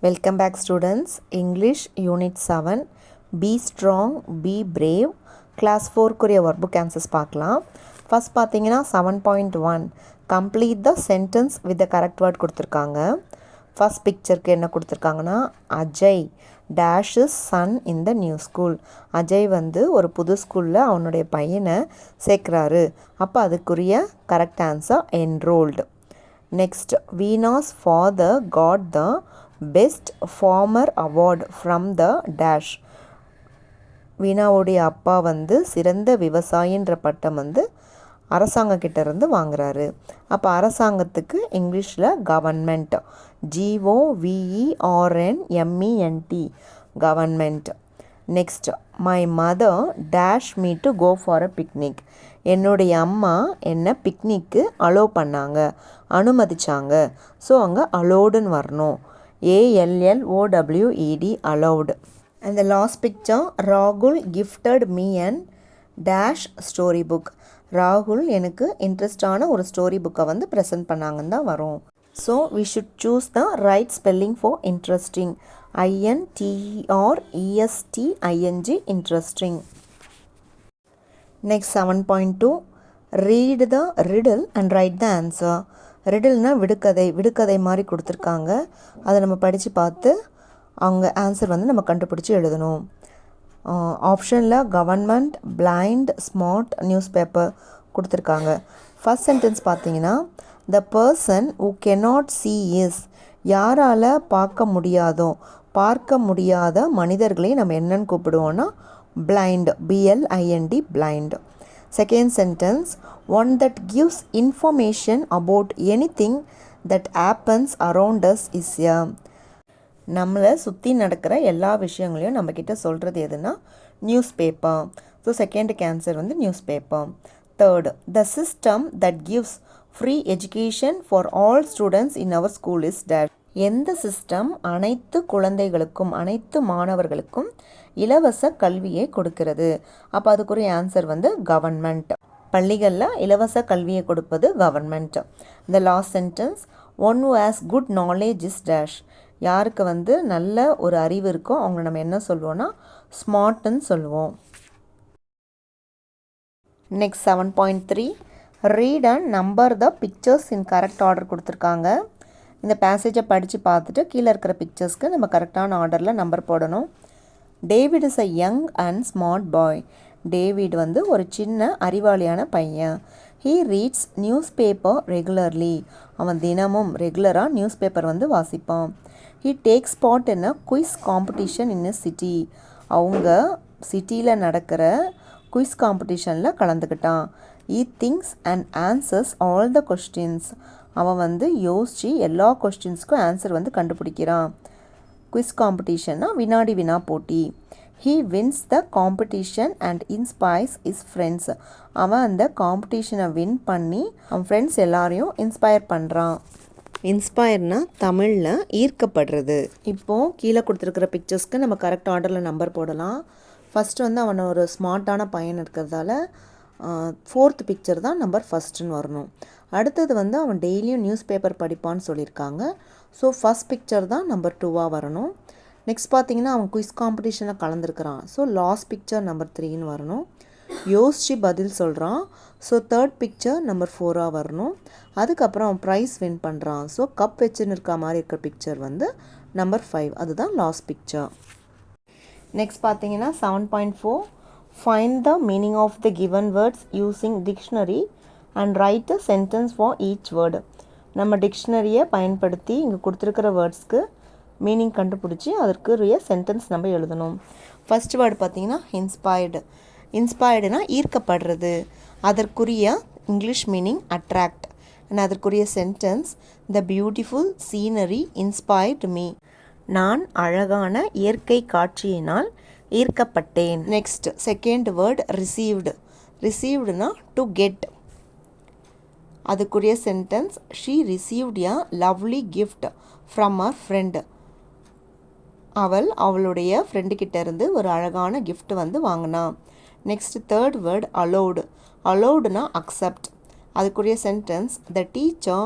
Welcome back students. English Unit 7. Be strong, be brave. Class 4 குரிய workbook answers பார்க்கலாம். First பார்த்தீங்கன்னா 7.1 complete the sentence with the correct word கொடுத்துருக்காங்க. First pictureக்கு என்ன கொடுத்துருக்காங்கன்னா Ajay dash is son in the new school. Ajay வந்து ஒரு புது ஸ்கூலில் அவனுடைய பையனை சேர்க்குறாரு. அப்போ அதுக்குரிய correct answer enrolled. Next, Veena's father got the best farmer award from the dash. வீணாவுடைய அப்பா வந்து சிறந்த விவசாயின்ற பட்டம் வந்து அரசாங்கக்கிட்ட இருந்து வாங்குறாரு. அப்போ அரசாங்கத்துக்கு இங்கிலீஷில் government, GOVERNMENT, government. Next, my mother dash me to go for a picnic. என்னுடைய அம்மா என்னை பிக்னிக்கு அலோவ் பண்ணாங்க, அனுமதிச்சாங்க. ஸோ அங்கே அலோடுன்னு வரணும், ALLOWED, allowed. And the last picture, Rahul gifted me an dash story book. ராகுல் எனக்கு இன்ட்ரெஸ்டான ஒரு ஸ்டோரி புக்கை வந்து ப்ரெசென்ட் பண்ணாங்கன்னு தான் வரும். So we should choose the right spelling for interesting. INTERESTING, interesting. Next 7.2 read the riddle and write the answer. ரிடில்னா விடுகதை மாதிரி கொடுத்துருக்காங்க. அதை நம்ம படித்து பார்த்து அவங்க ஆன்சர் வந்து நம்ம கண்டுபிடிச்சி எழுதணும். ஆப்ஷனில் government, blind, smart, news paper கொடுத்துருக்காங்க. ஃபர்ஸ்ட் சென்டென்ஸ் பார்த்தீங்கன்னா the person who cannot see is, யாரால் பார்க்க முடியாத மனிதர்களை நம்ம என்னன்னு கூப்பிடுவோன்னா blind, BLIND, blind. Second sentence, one that gives information about anything that happens around us is a. நம்மளை சுற்றி நடக்கிற எல்லா விஷயங்களையும் நம்மக்கிட்ட சொல்கிறது எதுனா நியூஸ் பேப்பர். ஸோ செகண்டுக்கு ஆன்சர் வந்து news paper. Third, the system that gives free education for all students in our school is date. எந்த சிஸ்டம் அனைத்து குழந்தைகளுக்கும் அனைத்து மாணவர்களுக்கும் இலவச கல்வியை கொடுக்கிறது? அப்போ அதுக்குரிய ஆன்சர் வந்து கவர்மெண்ட். பள்ளிகளில் இலவச கல்வியை கொடுப்பது கவர்மெண்ட். இந்த last sentence, one who has good knowledge is dash. யாருக்கு வந்து நல்ல ஒரு அறிவு இருக்கோ அவங்க நம்ம என்ன சொல்லுவோன்னா ஸ்மார்ட்னு சொல்லுவோம். Next 7.3 read and number the pictures in correct order கொடுத்துருக்காங்க. இந்த பேசேஜை படித்து பார்த்துட்டு கீழே இருக்கிற பிக்சர்ஸ்க்கு நம்ம கரெக்டான ஆர்டரில் நம்பர் போடணும். David is a young and smart boy. David வந்து ஒரு சின்ன அறிவாளியான பையன். He reads newspaper regularly. அவன் தினமும் ரெகுலராக நியூஸ் பேப்பர் வந்து வாசிப்பான். He takes part in a quiz competition in a city. அவங்க சிட்டியில் நடக்கிற குயிஸ் காம்படிஷனில் கலந்துக்கிட்டான். ஹீ திங்க்ஸ் அண்ட் ஆன்சர்ஸ் ஆல் த கொஸ்டின்ஸ். அவன் வந்து யோசித்து எல்லா கொஸ்டின்ஸ்க்கும் ஆன்சர் வந்து கண்டுபிடிக்கிறான். குவிஸ் காம்படிஷன்னா வினாடி வினா போட்டி. He wins the competition and inspires his friends. அவன் அந்த காம்படிஷனை வின் பண்ணி அவன் ஃப்ரெண்ட்ஸ் எல்லாரையும் இன்ஸ்பயர் பண்ணுறான். இன்ஸ்பயர்னா தமிழில் ஈர்க்கப்படுறது. இப்போது கீழே கொடுத்துருக்கிற பிக்சர்ஸ்க்கு நம்ம கரெக்ட் ஆர்டரில் நம்பர் போடலாம். ஃபஸ்ட்டு வந்து அவன் ஒரு ஸ்மார்ட்டான பையன் இருக்கிறதால ஃபோர்த் பிக்சர் தான் நம்பர் ஃபஸ்ட்டுன்னு வரணும். அடுத்தது வந்து அவன் டெய்லியும் நியூஸ் பேப்பர் படிப்பான்னு சொல்லியிருக்காங்க. ஸோ ஃபஸ்ட் பிக்சர் தான் நம்பர் 2வாக வரணும். நெக்ஸ்ட் பார்த்தீங்கன்னா அவன் குயிஸ் காம்படிஷனில் கலந்துருக்கிறான். ஸோ லாஸ்ட் பிக்சர் நம்பர் 3ன்னு வரணும். யோசித்து பதில் சொல்கிறான். ஸோ தேர்ட் பிக்சர் நம்பர் 4ஆக வரணும். அதுக்கப்புறம் அவன் ப்ரைஸ் வின் பண்ணுறான். ஸோ கப் வச்சுன்னு இருக்க மாதிரி இருக்கிற பிக்சர் வந்து நம்பர் 5, அதுதான் லாஸ்ட் பிக்சர். நெக்ஸ்ட் பார்த்தீங்கன்னா 7.4 find the meaning of the given words using dictionary and write a sentence for each word. நம்ம டிக்ஷனரியை பயன்படுத்தி இங்கே கொடுத்துருக்கிற வேர்ட்ஸ்க்கு மீனிங் கண்டுபிடிச்சி அதற்குரிய சென்டென்ஸ் நம்ம எழுதணும். ஃபர்ஸ்ட் வேர்டு பார்த்தீங்கன்னா இன்ஸ்பயர்டு. இன்ஸ்பயர்டுனா ஈர்க்கப்படுறது. அதற்குரிய இங்கிலீஷ் மீனிங் அட்ராக்ட். அண்ட் அதற்குரிய sentence, the beautiful scenery inspired me. நான் அழகான இயற்கை காட்சியினால் ஈர்க்கப்பட்டேன். Next second word received. ரிசீவ்டுனா டு கெட். அதுக்குரிய sentence, she received a lovely gift from her friend. அவளுடைய ஃப்ரெண்டுக்கிட்ட இருந்து ஒரு அழகான கிஃப்ட் வந்து வாங்கினா. Next third word allowed. அலோடுனா அக்செப்ட். அதுக்குரிய sentence, the teacher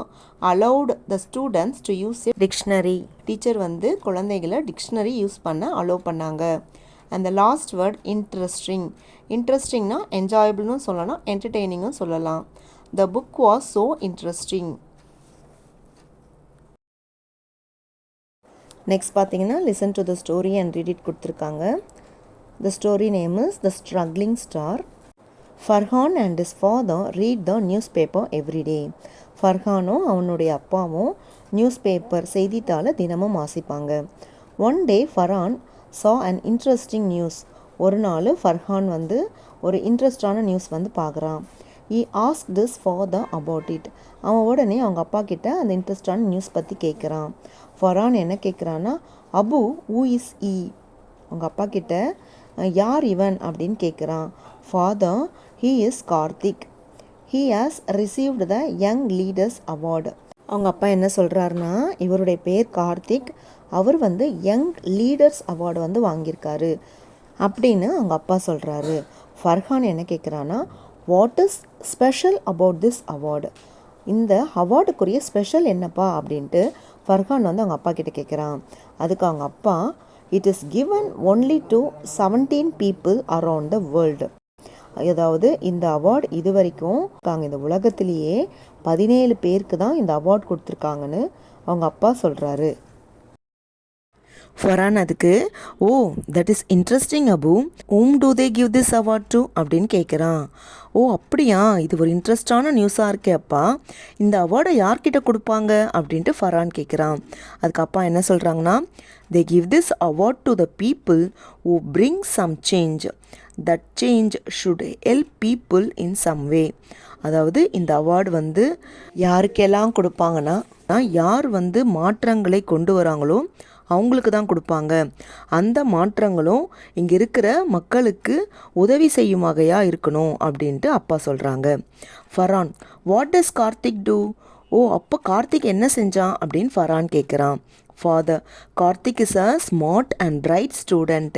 allowed the students to use a dictionary. Teacher வந்து குழந்தைகளை டிக்ஷனரி யூஸ் பண்ண அலோவ் பண்ணாங்க. And the last word interesting. இன்ட்ரெஸ்டிங்னா என்ஜாயபிள்னு சொல்லலாம், என்டர்டெய்னிங்கும் சொல்லலாம். The book was so interesting. Next பார்த்தீங்கன்னா listen to the story and read it கொடுத்துருக்காங்க. The story name is the struggling star. Farhan and his father read the newspaper every day. ஃபர்ஹானும் அவனுடைய அப்பாவும் நியூஸ் பேப்பர் செய்தித்தாளை தினமும் வாசிப்பாங்க. One day Farhan saw an interesting news. ஒரு நாள் ஃபர்ஹான் வந்து ஒரு இன்ட்ரெஸ்டான நியூஸ் வந்து பார்க்குறான். he asked his father about it. அவன் உடனே அவங்க அப்பா கிட்ட அந்த இன்ட்ரெஸ்டான நியூஸ் பற்றி கேட்குறான். ஃபர்ஹான் என்ன கேட்குறான்னா, அபு who is he? அவங்க அப்பா கிட்ட யார் இவன் அப்படின்னு கேட்குறான். Father, he is Karthik. he has received the young leaders award. அவங்க அப்பா என்ன சொல்கிறாருன்னா, இவருடைய பேர் கார்த்திக், அவர் வந்து யங் லீடர்ஸ் அவார்டு வந்து வாங்கியிருக்காரு அப்படின்னு அவங்க அப்பா சொல்கிறாரு. ஃபர்ஹான் என்ன கேட்குறான்னா, what is special about this award? இந்த அவார்டுக்குரிய ஸ்பெஷல் என்னப்பா அப்படின்ட்டு ஃபர்ஹான் வந்து அவங்க அப்பா கிட்ட கேட்குறான். அதுக்கு அவங்க அப்பா, it is given only to 17 people around the world. அதாவது இந்த அவார்டு இது வரைக்கும் இந்த உலகத்திலேயே 17 பேருக்கு தான் இந்த அவார்டு கொடுத்துருக்காங்கன்னு அவங்க அப்பா சொல்கிறாரு. ஃபர்ஹான் அதுக்கு, ஓ that is interesting Abu, whom do they give this award to அப்படின்னு கேட்குறான். ஓ அப்படியா, இது ஒரு இன்ட்ரெஸ்டான நியூஸாக இருக்கே அப்பா, இந்த அவார்டை யார்கிட்ட கொடுப்பாங்க அப்படின்ட்டு ஃபர்ஹான் கேட்குறான். அதுக்கு அப்பா என்ன சொல்கிறாங்கன்னா, they give this award to the people who bring some change. that change should help people in some way. அதாவது இந்த அவார்டு வந்து யாருக்கெல்லாம் கொடுப்பாங்கன்னா, யார் வந்து மாற்றங்களை கொண்டு வராங்களோ அவங்களுக்கு தான் கொடுப்பாங்க. அந்த மாற்றங்களும் இங்கே இருக்கிற மக்களுக்கு உதவி செய்யும் வகையாக இருக்கணும் அப்படின்ட்டு அப்பா சொல்கிறாங்க. Farhan, what does Karthik do? ஓ அப்போ கார்த்திக் என்ன செஞ்சான் அப்படின்னு ஃபர்ஹான் கேட்குறான். Father, Karthik is a smart and bright student.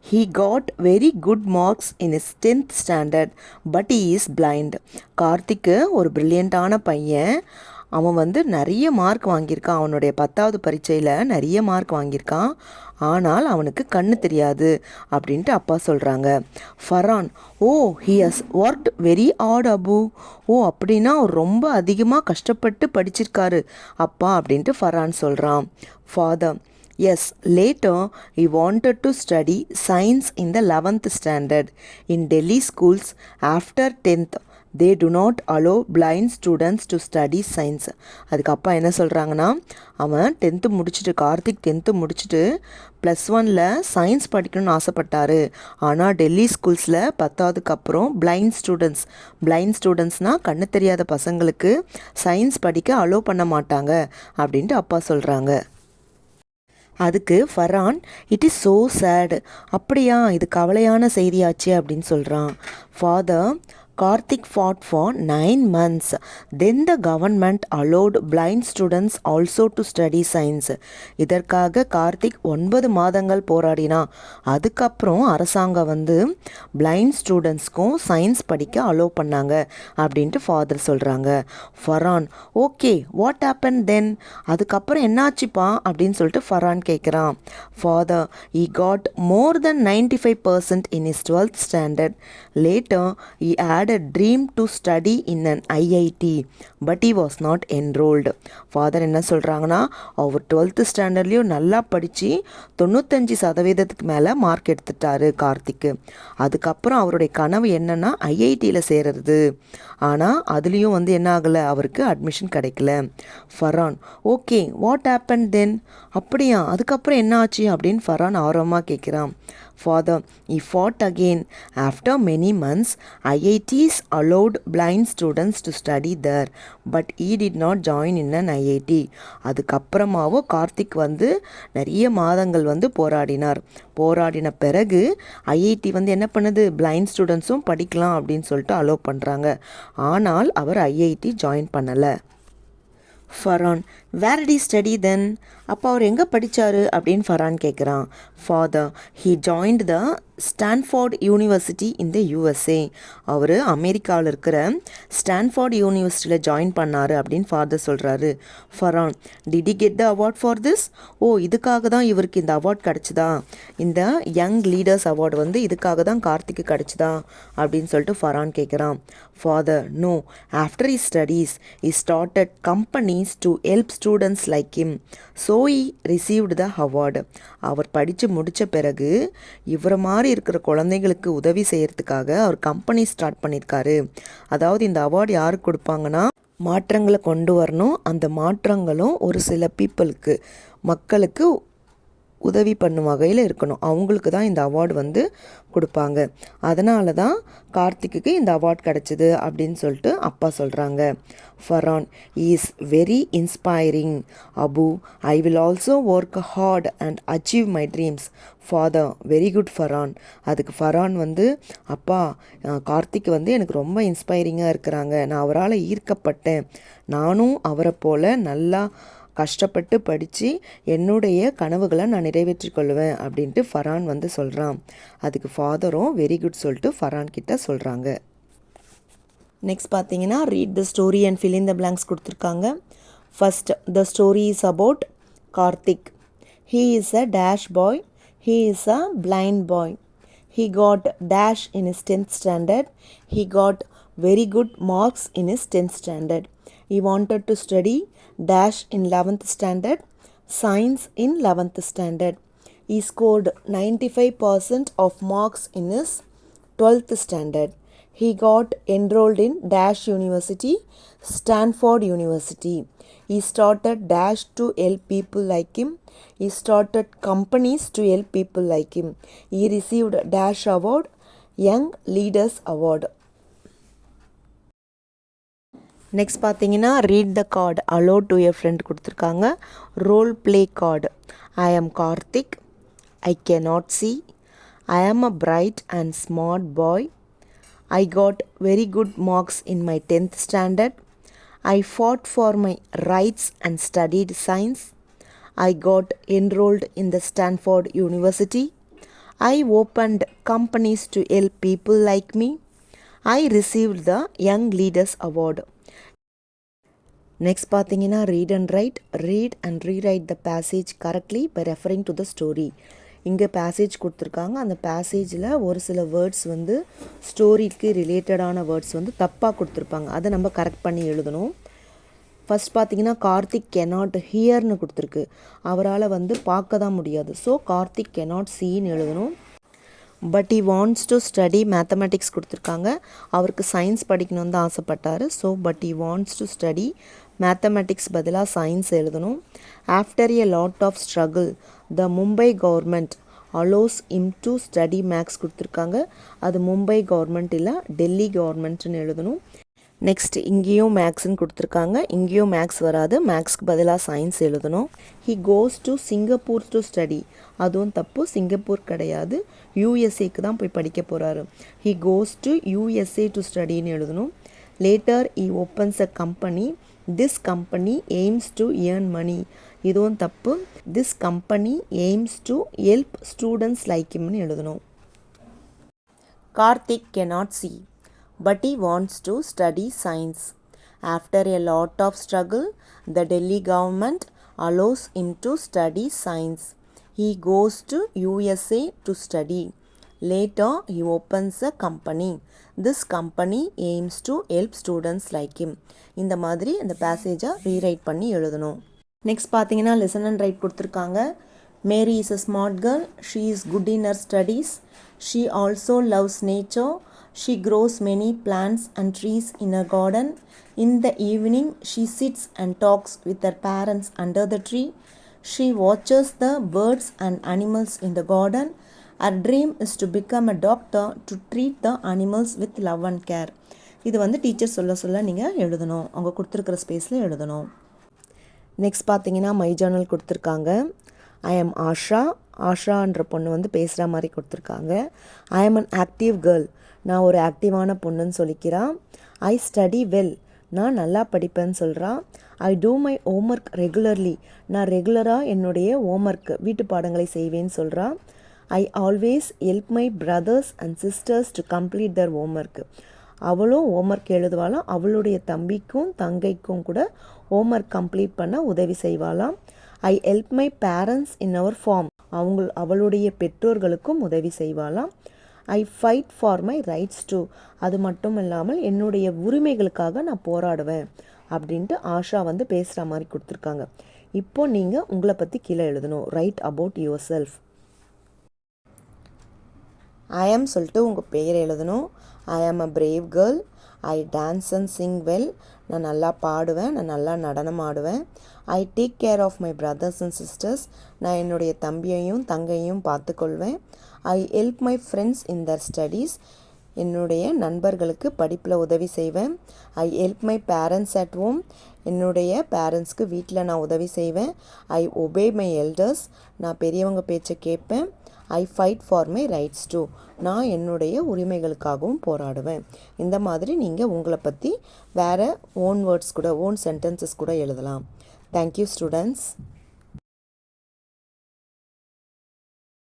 He got very good marks in his 10th standard but he is blind. கார்த்திக்கு ஒரு பிரில்லியண்ட்டான பையன். அவன் வந்து நிறைய மார்க் வாங்கியிருக்கான், அவனுடைய 10வது பரீட்சையில் நிறைய மார்க் வாங்கியிருக்கான், ஆனால் அவனுக்கு கண்ணு தெரியாது அப்படின்ட்டு அப்பா சொல்கிறாங்க. Farhan, oh he has worked very hard அபு. ஓ அப்படின்னா அவர் ரொம்ப அதிகமாக கஷ்டப்பட்டு படிச்சிருக்காரு அப்பா அப்படின்ட்டு ஃபர்ஹான் சொல்கிறான். Father, yes, later he wanted to study science in the 11th standard. In Delhi schools, after 10th, they do not allow blind students to study science. அதுக்கு அப்பா என்ன சொல்கிறாங்கன்னா, அவன் 10th முடிச்சுட்டு, கார்த்திக் 10th முடிச்சுட்டு +1ல் சயின்ஸ் படிக்கணும்னு ஆசைப்பட்டாரு. ஆனால் டெல்லி ஸ்கூல்ஸில் 10வதுக்கு அப்புறம் பிளைண்ட் ஸ்டூடெண்ட்ஸ்னால் கண்ணு தெரியாத பசங்களுக்கு சயின்ஸ் படிக்க அலோவ் பண்ண மாட்டாங்க அப்படின்ட்டு அப்பா சொல்கிறாங்க. அதுக்கு Farhan, it is so sad. அப்படியா, இது கவலையான செய்தியாச்சு அப்படின்னு சொல்கிறான். Father, Karthik fought for 9 months. Then the government allowed blind students also to study science. இதற்காக கார்த்திக் 9 மாதங்கள் போராடினா. அதுக்கப்புறம் அரசாங்கம் வந்து பிளைண்ட் ஸ்டூடெண்ட்ஸ்க்கும் சயின்ஸ் படிக்க அலோவ் பண்ணாங்க அப்படின்ட்டு ஃபாதர் சொல்கிறாங்க. ஃபர்ஹான், ஓகே வாட் ஹேப்பன் தென்? அதுக்கப்புறம் என்னாச்சுப்பா அப்படின்னு சொல்லிட்டு ஃபர்ஹான் கேட்குறான். Father, he got more than 95% in his 12th standard. Later, he had a dream to study in an IIT, but he was not enrolled. Father என்ன சொல்கிறாங்கன்னா, அவர் 12th ஸ்டாண்டர்ட்லேயும் நல்லா படித்து 95% மேலே மார்க் எடுத்துட்டாரு கார்த்திக்கு. அதுக்கப்புறம் அவருடைய கனவு என்னென்னா ஐஐடியில் சேருறது. ஆனால் அதுலேயும் வந்து என்ன ஆகலை, அவருக்கு அட்மிஷன் கிடைக்கல. ஃபர்ஹான், ஓகே வாட் ஹேப்பன் தென்? அப்படியா, அதுக்கப்புறம் என்ன ஆச்சு அப்படின்னு ஃபர்ஹான் ஆர்வமாக கேட்குறான். Father, he fought again. After many months, IITs allowed blind students to study there, but he did not join in an IIT. அதுக்கப்புறமாவோ Karthik வந்து நிறைய மாதங்கள் வந்து போராடின பிறகு ஐஐடி வந்து என்ன பண்ணுது, பிளைண்ட் ஸ்டூடெண்ட்ஸும் படிக்கலாம் அப்படின்னு சொல்லிட்டு அலோவ் பண்ணுறாங்க. ஆனால் அவர் ஐஐடி ஜாயின் பண்ணலை. Farhan, where did study then? அப்போ அவர் எங்கே படித்தார் அப்படின்னு ஃபர்ஹான் கேட்குறான். Father, he joined the Stanford University in the USA. அவர் அமெரிக்காவில் இருக்கிற ஸ்டான்ஃபோர்ட் யூனிவர்சிட்டியில் ஜாயின் பண்ணார் அப்படின்னு ஃபாதர் சொல்கிறாரு. Farhan, did he get the award for this? ஓ, இதுக்காக தான் இவருக்கு இந்த அவார்ட் கிடச்சிதா? இந்த யங் லீடர்ஸ் அவார்டு வந்து இதுக்காக தான் கார்த்திக்கு கிடச்சிதா அப்படின்னு சொல்லிட்டு ஃபரான் கேட்குறான். Father, no, after his studies he started companies to help students like him, so he received the award. அவர் படித்து முடித்த பிறகு இவரை மாதிரி இருக்கிற குழந்தைங்களுக்கு உதவி செய்கிறதுக்காக அவர் கம்பெனி ஸ்டார்ட் பண்ணியிருக்காரு. அதாவது இந்த அவார்டு யாருக்கு கொடுப்பாங்கன்னா, மாற்றங்களை கொண்டு வரணும், அந்த மாற்றங்களும் ஒரு சில மக்களுக்கு உதவி பண்ணும் வகையில் இருக்கணும், அவங்களுக்கு தான் இந்த அவார்டு வந்து கொடுப்பாங்க. அதனால தான் கார்த்திக்கு இந்த அவார்ட் கிடச்சிது அப்படின்னு சொல்லிட்டு அப்பா சொல்கிறாங்க. Farhan, is very inspiring Abu, I will also work hard and achieve my dreams. Father, very good Farhan. அதுக்கு ஃபரான் வந்து, அப்பா, கார்த்திக் வந்து எனக்கு ரொம்ப இன்ஸ்பைரிங்காக இருக்கிறாங்க, நான் அவரால் ஈர்க்கப்பட்டேன், நானும் அவரை போல் நல்லா கஷ்டப்பட்டு படித்து என்னுடைய கனவுகளை நான் நிறைவேற்றி கொள்வேன் அப்படின்ட்டு ஃபரான் வந்து சொல்கிறான். அதுக்கு ஃபாதரும் வெரி குட் சொல்லிட்டு ஃபரான் கிட்ட சொல்கிறாங்க. நெக்ஸ்ட் பார்த்தீங்கன்னா, read the story and fill in the blanks கொடுத்துருக்காங்க. First, the story is about Karthik. He is a dash boy. He is a blind boy. He got dash in his 10th standard. He got very good marks in his 10th standard. He wanted to study dash in 11th standard, science in 11th standard. He scored 95% of marks in his 12th standard. He got enrolled in dash university, Stanford University. He started dash to help people like him. He started companies to help people like him. He received dash award, Young Leaders Award. Next பார்த்தீங்கன்னா, read the card allow to a friend கொடுத்துருக்காங்க. Role play card. I am Karthik. I cannot see. I am a bright and smart boy. I got very good marks in my 10th standard. I fought for my rights and studied science. I got enrolled in the Stanford University. I opened companies to help people like me. I received the Young Leaders Award. Next பார்த்தீங்கன்னா, read and write. Read and rewrite the passage correctly by referring to the story. இங்கே passage கொடுத்துருக்காங்க. அந்த பேசேஜில் ஒரு சில words வந்து ஸ்டோரிக்கு ரிலேட்டடான words வந்து தப்பாக கொடுத்துருப்பாங்க, அதை நம்ம கரெக்ட் பண்ணி எழுதணும். ஃபஸ்ட் பார்த்தீங்கன்னா, கார்த்திக் கெனாட் ஹியர்னு கொடுத்துருக்கு, அவரால் வந்து பார்க்க தான் முடியாது, ஸோ கார்த்திக் கெனாட் சீன்னு எழுதணும். But he wants to study mathematics கொடுத்துருக்காங்க, அவருக்கு சயின்ஸ் படிக்கணும்னு தான் ஆசைப்பட்டார், so but he wants to study mathematics பதிலாக சயின்ஸ் எழுதணும். After a lot of struggle the Mumbai government allows him to study maths கொடுத்துருக்காங்க, அது மும்பை கவர்மெண்ட் இல்லை டெல்லி கவர்மெண்ட்னு எழுதணும். நெக்ஸ்ட் இங்கேயும் மேக்ஸ்ன்னு கொடுத்துருக்காங்க, இங்கேயும் மேக்ஸ் வராது, மேக்ஸ்க்கு பதிலாக சயின்ஸ் எழுதணும். He goes to Singapore to study, அதுவும் தப்பு, சிங்கப்பூர் கிடையாது, யூஎஸ்ஏக்கு தான் போய் படிக்க போகிறாரு. He goes to USA to ஸ்டடின்னு எழுதணும். Later he opens a company, this company aims to earn money, இதுவும் தப்பு, this company aims to help students like ஹிம்னு எழுதணும். Karthik cannot see, but he wants to study science. After a lot of struggle, the Delhi government allows him to study science. He goes to USA to study. Later, he opens a company. This company aims to help students like him. இந்த மாதிரி இந்த பேசேஜை rewrite பண்ணி எழுதணும். Next பார்த்தீங்கன்னா, listen and write கொடுத்துருக்காங்க. Mary is a smart girl. She is good in her studies. She also loves nature. She grows many plants and trees in her garden. In the evening, she sits and talks with her parents under the tree. She watches the birds and animals in the garden. Her dream is to become a doctor to treat the animals with love and care. இது வந்து teacher சொல்ல நீங்கள் எழுதணும், அவங்க கொடுத்துருக்கிற ஸ்பேஸில் எழுதணும். Next பார்த்தீங்கன்னா, மை ஜர்னல் கொடுத்துருக்காங்க. I am Asha. ஆஷான்ற பொண்ணு வந்து பேசுகிற மாதிரி கொடுத்துருக்காங்க. I am an active girl, நான் ஒரு ஆக்டிவான பொண்ணுன்னு சொல்லிக்கிறான். ஐ ஸ்டடி வெல், நான் நல்லா படிப்பேன்னு சொல்கிறான். I do my homework regularly, நான் ரெகுலராக என்னுடைய ஹோம்ஒர்க் வீட்டு பாடங்களை செய்வேன்னு சொல்கிறான். I always help my brothers and sisters to complete their homework. அவளும் ஹோம்ஒர்க் எழுதுவாளாம், அவளுடைய தம்பிக்கும் தங்கைக்கும் கூட ஹோம்ஒர்க் கம்ப்ளீட் பண்ண உதவி செய்வாளாம். I help my parents in our farm. அவளுடைய பெற்றோர்களுக்கும் உதவி செய்வாளாம். I fight for my rights too. அது மட்டும் இல்லாமல் என்னுடைய உரிமைகளுக்காக நான் போராடுவேன் அப்படின்ட்டு ஆஷா வந்து பேசுகிற மாதிரி கொடுத்துருக்காங்க. இப்போ நீங்கள் உங்களை பற்றி கீழே எழுதணும். Write about yourself. I am சொல்லிட்டு உங்கள் பெயர் எழுதணும். I am a brave girl. I dance and sing well. நான் நல்லா பாடுவேன், நான் நல்லா நடனம் ஆடுவேன். I take care of my brothers and sisters. நான் என்னுடைய தம்பியையும் தங்கையும் பார்த்துக்கொள்வேன். I help my friends in their studies. என்னுடைய நண்பர்களுக்கு படிப்பில் உதவி செய்வேன். I help my parents at home. என்னுடைய பேரண்ட்ஸ்க்கு வீட்டில் நான் உதவி செய்வேன். I obey my elders. நான் பெரியவங்க பேச்சை கேட்பேன். I fight for my rights too. நான் என்னுடைய உரிமைகளுக்காகவும் போராடுவேன். இந்த மாதிரி நீங்கள் உங்களை பற்றி வேறு ஓன் வேர்ட்ஸ் கூட, ஓன் சென்டென்சஸ் கூட எழுதலாம். Thank you students.